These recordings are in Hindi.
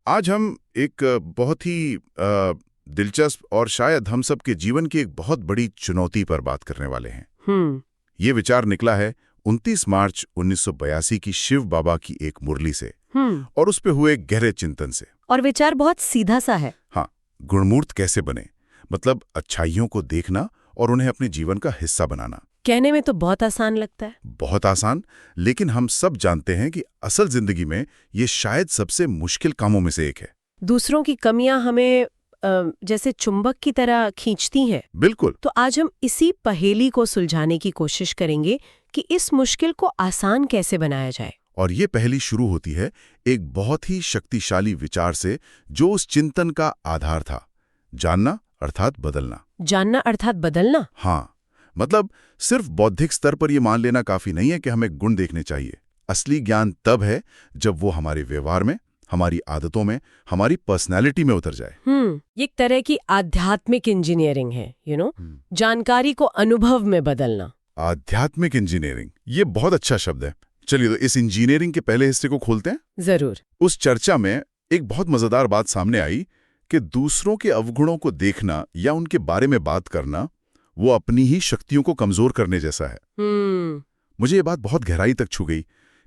आज हम एक बहुत ही दिलचस्प और शायद हम सब के जीवन की एक बहुत बड़ी चुनौती पर बात करने वाले हैं। ये विचार निकला है 29 मार्च 1982 की शिव बाबा की एक मुरली से और उस पे हुए गहरे चिंतन से। और विचार बहुत सीधा सा है। हाँ, गुणमूर्त कैसे बने, मतलब अच्छाइयों को देखना और उन्हें अपने जीवन का हिस्सा बनाना। कहने में तो बहुत आसान लगता है। बहुत आसान, लेकिन हम सब जानते हैं कि असल जिंदगी में ये शायद सबसे मुश्किल कामों में से एक है। दूसरों की कमियां हमें जैसे चुंबक की तरह खींचती हैं। बिल्कुल। तो आज हम इसी पहेली को सुलझाने की कोशिश करेंगे कि इस मुश्किल को आसान कैसे बनाया जाए। और ये पहेली शुरू होती है एक बहुत ही शक्तिशाली विचार से जो उस चिंतन का आधार था, जानना अर्थात बदलना। जानना अर्थात बदलना? हाँ, मतलब सिर्फ बौद्धिक स्तर पर यह मान लेना काफी नहीं है कि हमें गुण देखने चाहिए। असली ज्ञान तब है जब वो हमारे व्यवहार में, हमारी आदतों में, हमारी पर्सनैलिटी में उतर जाए। एक तरह की आध्यात्मिक इंजीनियरिंग है, जानकारी को अनुभव में बदलना। आध्यात्मिक इंजीनियरिंग, ये बहुत अच्छा शब्द है। चलिए तो इस इंजीनियरिंग के पहले हिस्से को खोलते हैं। जरूर। उस चर्चा में एक बहुत मजेदार बात सामने आई कि दूसरों के अवगुणों को देखना या उनके बारे में बात करना वो अपनी ही शक्तियों को कमजोर करने जैसा है। मुझे ये बात बहुत गहराई तक छू गई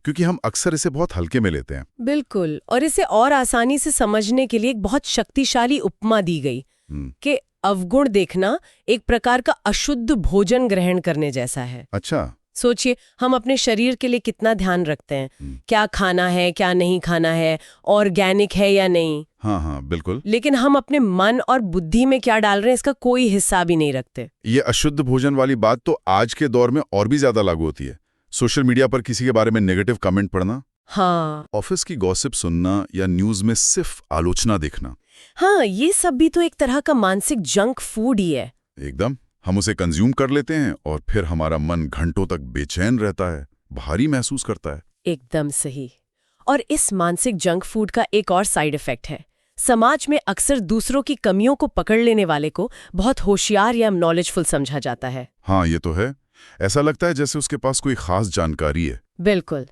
क्योंकि हम अक्सर इसे बहुत हल्के में लेते हैं। बिल्कुल, और इसे और आसानी से समझने के लिए एक बहुत शक्तिशाली उपमा दी गई कि अवगुण देखना एक प्रकार का अशुद्ध भोजन ग्रहण करने जैसा है। अच्छा। सोचिए, हम अपने शरीर के लिए कितना ध्यान रखते हैं, क्या खाना है, क्या नहीं खाना है, ऑर्गेनिक है या नहीं। हाँ, बिल्कुल। लेकिन हम अपने मन और बुद्धि में क्या डाल रहे हैं इसका कोई हिसाब ही नहीं रखते। ये अशुद्ध भोजन वाली बात तो आज के दौर में और भी ज्यादा लागू होती है। सोशल मीडिया पर किसी के बारे में नेगेटिव कमेंट पढ़ना, हाँ, ऑफिस की गॉसिप सुनना या न्यूज में सिर्फ आलोचना देखना। हाँ, ये सब भी तो एक तरह का मानसिक जंक फूड ही है। एकदम। हम उसे कंज्यूम कर लेते हैं और फिर हमारा मन घंटों तक बेचैन रहता है, भारी महसूस करता है। एकदम सही। और इस मानसिक जंक फूड का एक और साइड इफेक्ट है। समाज में अक्सर दूसरों की कमियों को पकड़ लेने वाले को बहुत होशियार या नॉलेजफुल समझा जाता है। हाँ, ये तो है। ऐसा लगता है जैसे उसके पास कोई खास जानकारी है। बिल्कुल।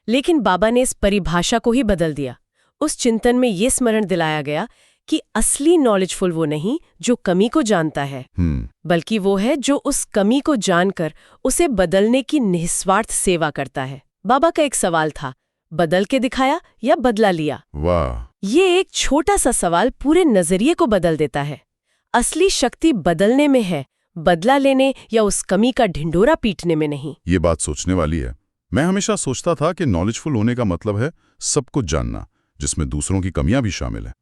लेकिन बाबा ने इस परिभाषा को ही बदल दिया। उस चिंतन में ये स्मरण दिलाया गया कि असली नॉलेजफुल वो नहीं जो कमी को जानता है, बल्कि वो है जो उस कमी को जानकर उसे बदलने की निस्वार्थ सेवा करता है। बाबा का एक सवाल था, बदल के दिखाया या बदला लिया? वाह! ये एक छोटा सा सवाल पूरे नजरिए को बदल देता है। असली शक्ति बदलने में है, बदला लेने या उस कमी का ढिंढोरा पीटने में नहीं। ये बात सोचने वाली है। मैं हमेशा सोचता था कि नॉलेजफुल होने का मतलब है सब कुछ जानना, जिसमें दूसरों की कमियां भी शामिल है।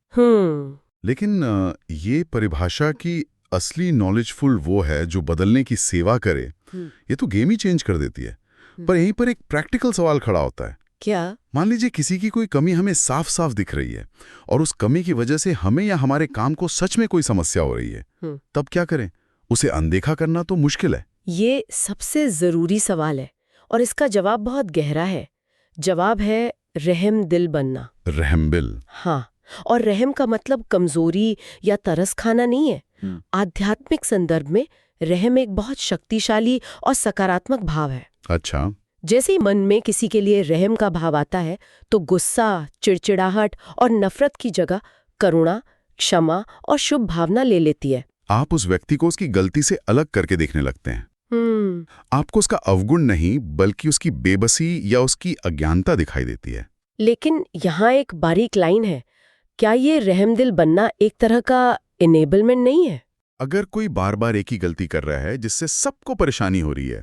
लेकिन ये परिभाषा की असली नॉलेजफुल वो है जो बदलने की सेवा करे, ये तो गेम ही चेंज कर देती है। पर यहीं पर एक प्रैक्टिकल सवाल खड़ा होता है। क्या? मान लीजिए किसी की कोई कमी हमें साफ साफ दिख रही है और उस कमी की वजह से हमें या हमारे काम को सच में कोई समस्या हो रही है, तब क्या करें? उसे अनदेखा करना तो मुश्किल है। ये सबसे जरूरी सवाल है और इसका जवाब बहुत गहरा है। जवाब है रहम दिल बनना। रहम दिल? हाँ, और रहम का मतलब कमजोरी या तरस खाना नहीं है। आध्यात्मिक संदर्भ में रहम एक बहुत शक्तिशाली और सकारात्मक भाव है। अच्छा। जैसे ही मन में किसी के लिए रहम का भाव आता है तो गुस्सा, चिड़चिड़ाहट और नफरत की जगह करुणा, क्षमा और शुभ भावना ले लेती है। आप उस व्यक्ति को उसकी गलती से अलग करके देखने लगते हैं। आपको उसका अवगुण नहीं बल्कि उसकी बेबसी या उसकी अज्ञानता दिखाई देती है। लेकिन यहाँ एक बारीक लाइन है। क्या ये रहमदिल बनना एक तरह का इनेबलमेंट नहीं है? अगर कोई बार बार एक ही गलती कर रहा है जिससे सबको परेशानी हो रही है,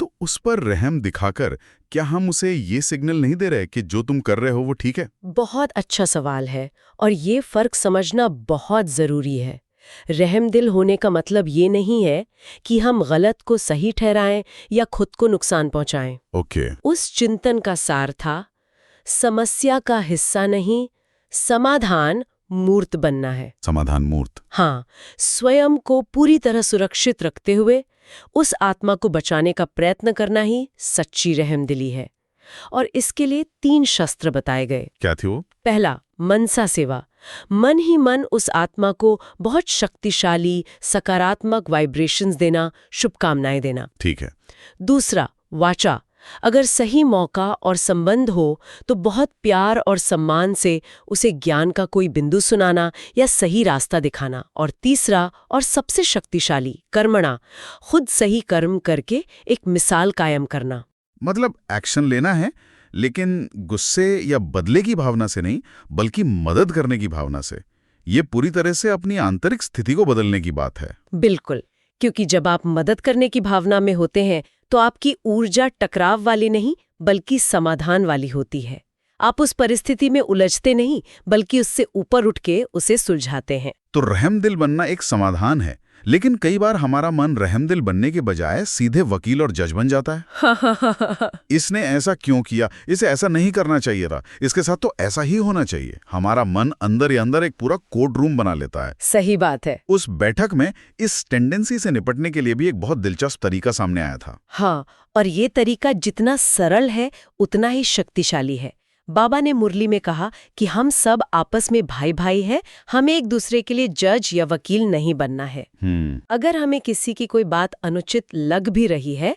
तो उस पर रहम दिखाकर क्या हम उसे ये सिग्नल नहीं दे रहे कि जो तुम कर रहे हो वो ठीक है? बहुत अच्छा सवाल है और ये फर्क समझना बहुत जरूरी है। रहमदिल होने का मतलब ये नहीं है कि हम गलत को सही ठहराएं या खुद को नुकसान पहुंचाएं। ओके। उस चिंतन का सार था, समस्या का हिस्सा नहीं, समाधान मूर्त बनना है। समाधान मूर्त? हाँ, स्वयं को पूरी तरह सुरक्षित रखते हुए उस आत्मा को बचाने का प्रयत्न करना ही सच्ची रहमदिली है। और इसके लिए 3 शस्त्र बताए गए। क्या थे वो? पहला, मनसा सेवा। मन ही मन उस आत्मा को बहुत शक्तिशाली सकारात्मक वाइब्रेशंस देना, शुभकामनाएं देना। ठीक है। दूसरा, वाचा। अगर सही मौका और संबंध हो तो बहुत प्यार और सम्मान से उसे ज्ञान का कोई बिंदु सुनाना या सही रास्ता दिखाना। और तीसरा और सबसे शक्तिशाली, कर्मणा, खुद सही कर्म करके एक मिसाल कायम करना। मतलब एक्शन लेना है, लेकिन गुस्से या बदले की भावना से नहीं, बल्कि मदद करने की भावना से। ये पूरी तरह से अपनी आंतरिक स्थिति को बदलने की बात है। बिल्कुल, क्योंकि जब आप मदद करने की भावना में होते हैं तो आपकी ऊर्जा टकराव वाली नहीं बल्कि समाधान वाली होती है। आप उस परिस्थिति में उलझते नहीं बल्कि उससे ऊपर उठ के उसे सुलझाते हैं। तो रहमदिल बनना एक समाधान है, लेकिन कई बार हमारा मन रहमदिल बनने के बजाय सीधे वकील और जज बन जाता है। इसने ऐसा क्यों किया, इसे ऐसा नहीं करना चाहिए था, इसके साथ तो ऐसा ही होना चाहिए। हमारा मन अंदर ही अंदर एक पूरा कोर्ट रूम बना लेता है। सही बात है। उस बैठक में इस टेंडेंसी से निपटने के लिए भी एक बहुत दिलचस्प तरीका सामने आया था। हाँ, और ये तरीका जितना सरल है उतना ही शक्तिशाली है। बाबा ने मुरली में कहा कि हम सब आपस में भाई भाई हैं, हमें एक दूसरे के लिए जज या वकील नहीं बनना है। अगर हमें किसी की कोई बात अनुचित लग भी रही है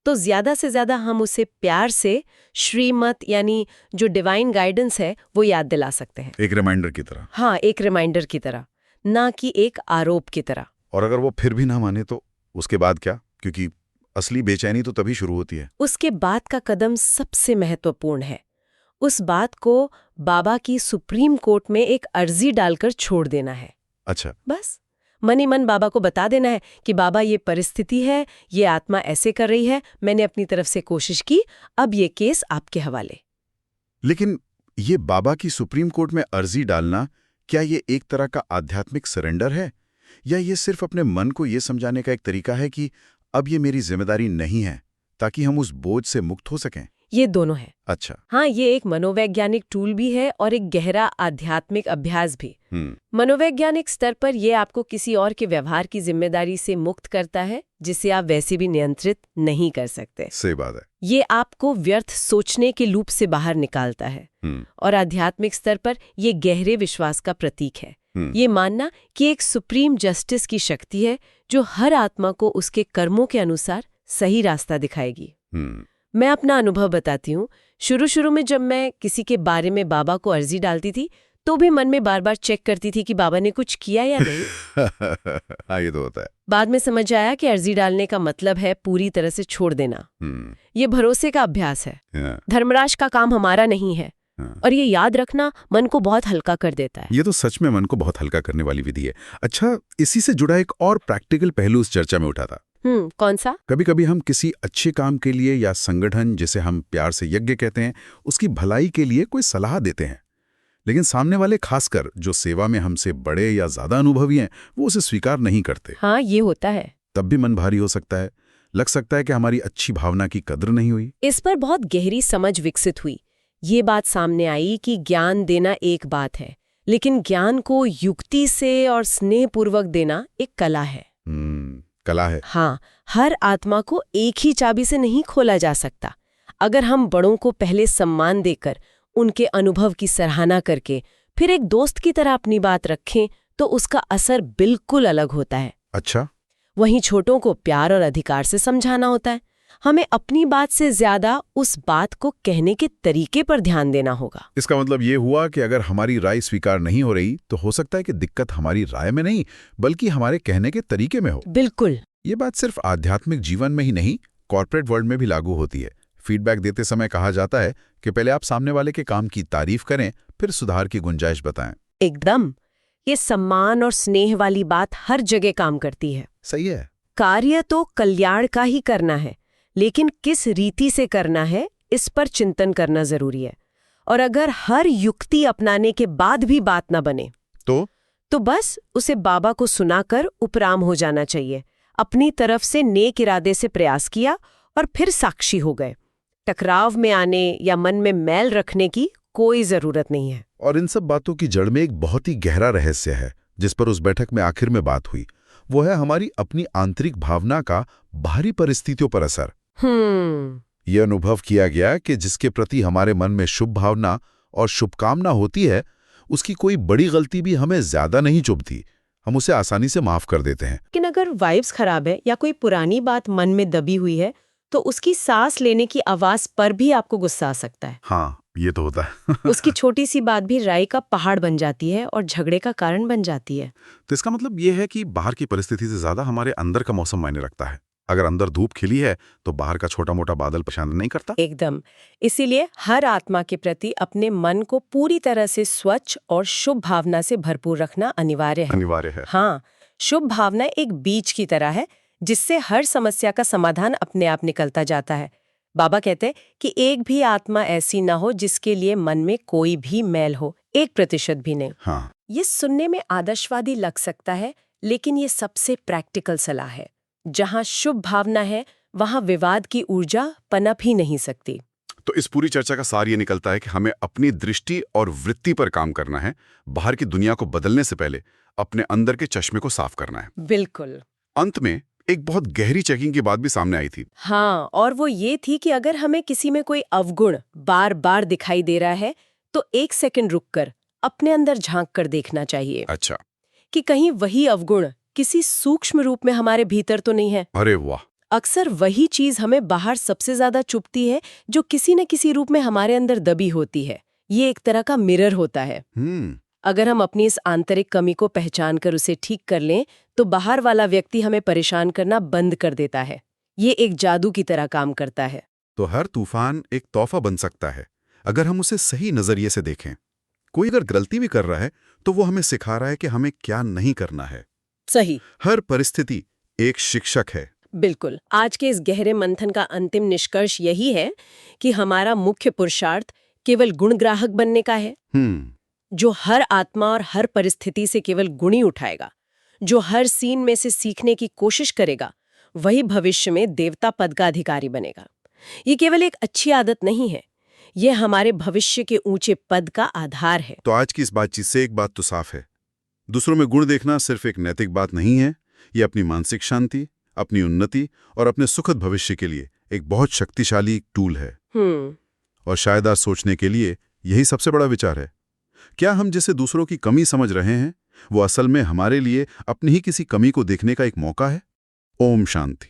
तो ज्यादा से ज्यादा हम उसे प्यार से श्रीमत यानी जो डिवाइन गाइडेंस है वो याद दिला सकते हैं। एक रिमाइंडर की तरह। हाँ, एक रिमाइंडर की तरह, ना कि एक आरोप की तरह। और अगर वो फिर भी ना माने तो उसके बाद क्या? क्योंकि असली बेचैनी तो तभी शुरू होती है। उसके बाद का कदम सबसे महत्वपूर्ण है। उस बात को बाबा की सुप्रीम कोर्ट में एक अर्जी डालकर छोड़ देना है। अच्छा, बस मन ही मन बाबा को बता देना है कि बाबा ये परिस्थिति है, ये आत्मा ऐसे कर रही है, मैंने अपनी तरफ से कोशिश की, अब ये केस आपके हवाले। लेकिन ये बाबा की सुप्रीम कोर्ट में अर्जी डालना, क्या ये एक तरह का आध्यात्मिक सरेंडर है, या ये सिर्फ अपने मन को ये समझाने का एक तरीका है कि अब ये मेरी जिम्मेदारी नहीं है, ताकि हम उस बोझ से मुक्त हो सकें? ये दोनों है। अच्छा। हाँ, ये एक मनोवैज्ञानिक टूल भी है और एक गहरा आध्यात्मिक अभ्यास भी। मनोवैज्ञानिक स्तर पर यह आपको किसी और के व्यवहार की जिम्मेदारी से मुक्त करता है जिसे आप वैसे भी नियंत्रित नहीं कर सकते। सही बात है। ये आपको व्यर्थ सोचने के लूप से बाहर निकालता है। और आध्यात्मिक स्तर पर यह गहरे विश्वास का प्रतीक है। ये मानना कि एक सुप्रीम जस्टिस की शक्ति है जो हर आत्मा को उसके कर्मों के अनुसार सही रास्ता दिखाएगी। मैं अपना अनुभव बताती हूँ। शुरू में जब मैं किसी के बारे में बाबा को अर्जी डालती थी तो भी मन में बार बार चेक करती थी कि बाबा ने कुछ किया या नहीं। हाँ, ये तो होता है। बाद में समझ आया कि अर्जी डालने का मतलब है पूरी तरह से छोड़ देना। ये भरोसे का अभ्यास है। धर्मराज का काम हमारा नहीं है। और ये याद रखना मन को बहुत हल्का कर देता है। ये तो सच में मन को बहुत हल्का करने वाली विधि है। अच्छा, इसी से जुड़ा एक और प्रैक्टिकल पहलू उस चर्चा में उठा था। कौन सा? कभी कभी हम किसी अच्छे काम के लिए या संगठन, जिसे हम प्यार से यज्ञ कहते हैं, उसकी भलाई के लिए कोई सलाह देते हैं, लेकिन सामने वाले, खासकर जो सेवा में हमसे बड़े या ज्यादा अनुभवी हैं, वो उसे स्वीकार नहीं करते। हाँ, ये होता है। तब भी मन भारी हो सकता है। लग सकता है कि हमारी अच्छी भावना की कद्र नहीं हुई। इस पर बहुत गहरी समझ विकसित हुई। ये बात सामने आई कि ज्ञान देना एक बात है, लेकिन ज्ञान को युक्ति से और स्नेहपूर्वक देना एक कला है। कला है। हाँ, हर आत्मा को एक ही चाबी से नहीं खोला जा सकता। अगर हम बड़ों को पहले सम्मान देकर, उनके अनुभव की सराहना करके, फिर एक दोस्त की तरह अपनी बात रखें तो उसका असर बिल्कुल अलग होता है। अच्छा। वहीं छोटों को प्यार और अधिकार से समझाना होता है। हमें अपनी बात से ज्यादा उस बात को कहने के तरीके पर ध्यान देना होगा। इसका मतलब ये हुआ कि अगर हमारी राय स्वीकार नहीं हो रही तो हो सकता है कि दिक्कत हमारी राय में नहीं बल्कि हमारे कहने के तरीके में हो। बिल्कुल। ये बात सिर्फ आध्यात्मिक जीवन में ही नहीं, कॉर्पोरेट वर्ल्ड में भी लागू होती है। फीडबैक देते समय कहा जाता है कि पहले आप सामने वाले के काम की तारीफ करें, फिर सुधार की गुंजाइश बताएं। एकदम। ये सम्मान और स्नेह वाली बात हर जगह काम करती है। सही है। कार्य तो कल्याण का ही करना है, लेकिन किस रीति से करना है इस पर चिंतन करना जरूरी है। और अगर हर युक्ति अपनाने के बाद भी बात न बने तो बस उसे बाबा को सुनाकर उपराम हो जाना चाहिए। अपनी तरफ से नेक इरादे से प्रयास किया और फिर साक्षी हो गए। टकराव में आने या मन में मैल रखने की कोई जरूरत नहीं है। और इन सब बातों की जड़ में एक बहुत ही गहरा रहस्य है जिस पर उस बैठक में आखिर में बात हुई। वो है हमारी अपनी आंतरिक भावना का बाहरी परिस्थितियों पर असर। यह अनुभव किया गया कि जिसके प्रति हमारे मन में शुभ भावना और शुभकामना होती है, उसकी कोई बड़ी गलती भी हमें ज्यादा नहीं चुभती। हम उसे आसानी से माफ कर देते हैं। लेकिन अगर वाइब्स खराब है या कोई पुरानी बात मन में दबी हुई है तो उसकी सांस लेने की आवाज पर भी आपको गुस्सा आ सकता है। हाँ, ये तो होता है। उसकी छोटी सी बात भी राई का पहाड़ बन जाती है और झगड़े का कारण बन जाती है। तो इसका मतलब ये है कि बाहर की परिस्थिति से ज्यादा हमारे अंदर का मौसम मायने रखता है। अगर अंदर धूप खिली है तो बाहर का छोटा मोटा बादल परेशान नहीं करता। एकदम। इसीलिए हर आत्मा के प्रति अपने मन को पूरी तरह से स्वच्छ और शुभ भावना से भरपूर रखना अनिवार्य है। हाँ, शुभ भावना एक बीज की तरह है जिससे हर समस्या का समाधान अपने आप निकलता जाता है। बाबा कहते हैं कि एक भी आत्मा ऐसी ना हो जिसके लिए मन में कोई भी मैल हो, 1% भी नहीं। हाँ। ये सुनने में आदर्शवादी लग सकता है, लेकिन ये सबसे प्रैक्टिकल सलाह है। जहाँ शुभ भावना है वहाँ विवाद की ऊर्जा पनप ही नहीं सकती। तो इस पूरी चर्चा का सार ये निकलता है कि हमें अपनी दृष्टि और वृत्ति पर काम करना है। बाहर की दुनिया को बदलने से पहले अपने अंदर के चश्मे को साफ करना है। बिल्कुल। अंत में एक बहुत गहरी चेकिंग की बात भी सामने आई थी। हाँ, और वो ये थी कि अगर हमें किसी में कोई अवगुण बार बार दिखाई दे रहा है तो 1 सेकंड रुककर अपने अंदर झांक कर देखना चाहिए। अच्छा। कि कहीं वही अवगुण किसी सूक्ष्म रूप में हमारे भीतर तो नहीं है। अरे वाह। अक्सर वही चीज हमें बाहर सबसे ज्यादा चुभती है जो किसी न किसी रूप में हमारे अंदर दबी होती है। ये एक तरह का मिरर होता है। अगर हम अपनी इस आंतरिक कमी को पहचान कर उसे ठीक कर लें तो बाहर वाला व्यक्ति हमें परेशान करना बंद कर देता है। ये एक जादू की तरह काम करता है। तो हर तूफान एक तोहफा बन सकता है अगर हम उसे सही नजरिए से देखें। कोई अगर गलती भी कर रहा है तो वो हमें सिखा रहा है कि हमें क्या नहीं करना है। सही। हर परिस्थिति एक शिक्षक है। बिल्कुल। आज के इस गहरे मंथन का अंतिम निष्कर्ष यही है कि हमारा मुख्य पुरुषार्थ केवल गुणग्राहक बनने का है, जो हर आत्मा और हर परिस्थिति से केवल गुण ही उठाएगा, जो हर सीन में से सीखने की कोशिश करेगा, वही भविष्य में देवता पद का अधिकारी बनेगा। ये केवल एक अच्छी आदत नहीं है, ये हमारे भविष्य के ऊंचे पद का आधार है। तो आज की इस बातचीत से एक बात तो साफ है, दूसरों में गुण देखना सिर्फ एक नैतिक बात नहीं है, ये अपनी मानसिक शांति, अपनी उन्नति और अपने सुखद भविष्य के लिए एक बहुत शक्तिशाली टूल है। और शायद आज सोचने के लिए यही सबसे बड़ा विचार है। क्या हम जिसे दूसरों की कमी समझ रहे हैं वो असल में हमारे लिए अपनी ही किसी कमी को देखने का एक मौका है? ओम शांति।